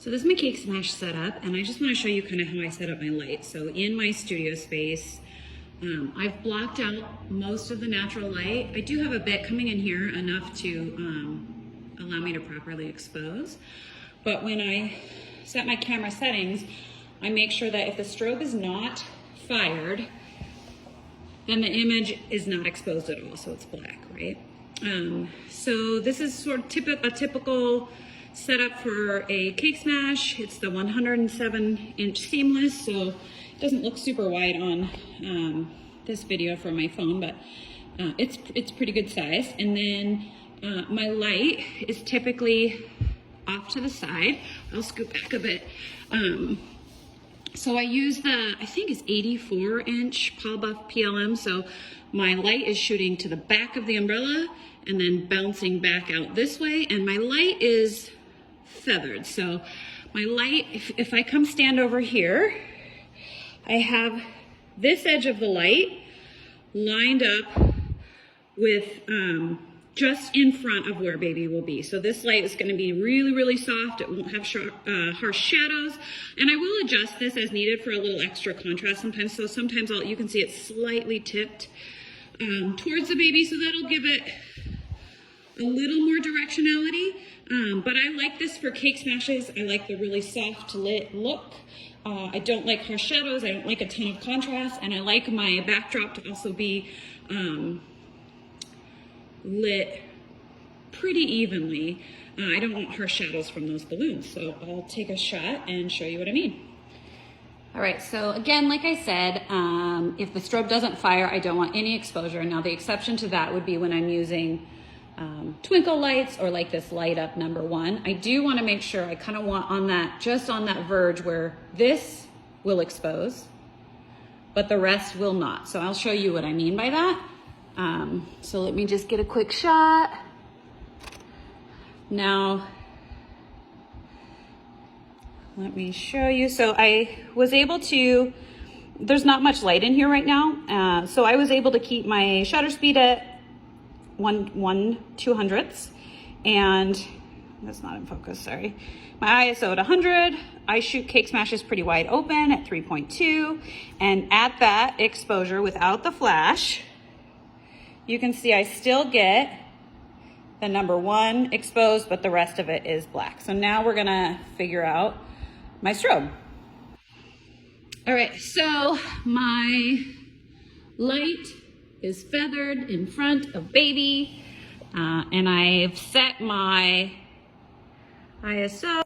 So this is my Cake Smash setup, and I just want to show you kind of how I set up my light. So in my studio space, I've blocked out most of the natural light. I do have a bit coming in here, enough to allow me to properly expose. But when I set my camera settings, I make sure that if the strobe is not fired, then the image is not exposed at all, so it's black, right? So this is sort of a typical setup for a Cake Smash. It's the 107-inch seamless, so it doesn't look super wide on this video from my phone, but it's pretty good size. And then my light is typically off to the side. I'll scoot back a bit. So I use the, I think it's 84-inch Paul Buff PLM. So my light is shooting to the back of the umbrella and then bouncing back out this way. And my light is feathered. So my light, if I come stand over here, I have this edge of the light lined up with just in front of where baby will be. So this light is going to be really, really soft. It won't have harsh shadows. And I will adjust this as needed for a little extra contrast sometimes. So sometimes you can see it slightly tipped towards the baby, so that'll give it a little more directionality. But I like this for Cake Smashes. I like the really soft lit look. I don't like harsh shadows. I don't like a ton of contrast. And I like my backdrop to also be lit pretty evenly. I don't want harsh shadows from those balloons. So I'll take a shot and show you what I mean. All right, so again, like I said, if the strobe doesn't fire, I don't want any exposure. Now the exception to that would be when I'm using twinkle lights or like this light up number 1. I do want to make sure I kind of want on that, just on that verge where this will expose, but the rest will not. So I'll show you what I mean by that. So let me just get a quick shot. Now, let me show you. So I was able to, there's not much light in here right now. So I was able to keep my shutter speed at 1/200ths, and that's not in focus, sorry. My ISO at 100. I shoot Cake Smashes pretty wide open at 3.2, and at that exposure without the flash, you can see I still get the number 1 exposed, but the rest of it is black. So now we're gonna figure out my strobe. All right, so my light is feathered in front of baby, and I've set my ISO